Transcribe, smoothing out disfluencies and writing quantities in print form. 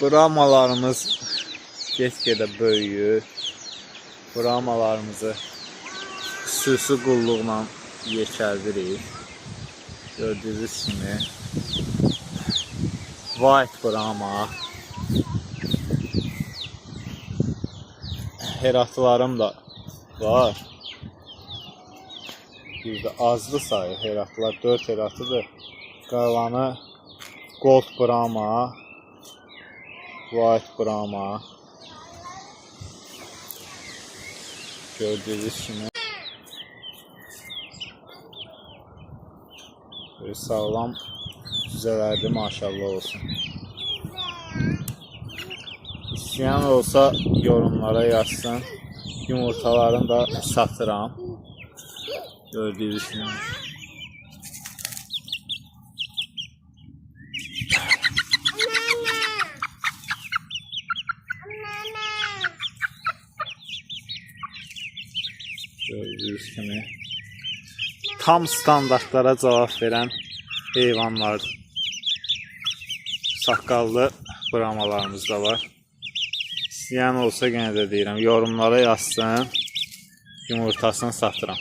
Brahmalarımız get-gedə böyüyür. Brahmalarımızı xüsusi qulluqla yekəldirik. Gördüyünüz kimi White Brahma. Heratlarım da var. Bir de azlı sayı heratlar, 4 heratıdır. Qalanı Gold Brahma, White Brahma. Gördüğünüz kimi böyle sağlam düzələrdi, maşallah olsun. İsteyen olsa yorumlara yazsın. Yumurtalarını da satıram. Gördüğünüz gibi. Gördüğünüz gibi. Tam standartlara cevap veren heyvanlar. Saqqallı brahmalarımız da var. İsteyen olsa gene de deyirəm, yorumlara yazsın, yumurtasını satıram.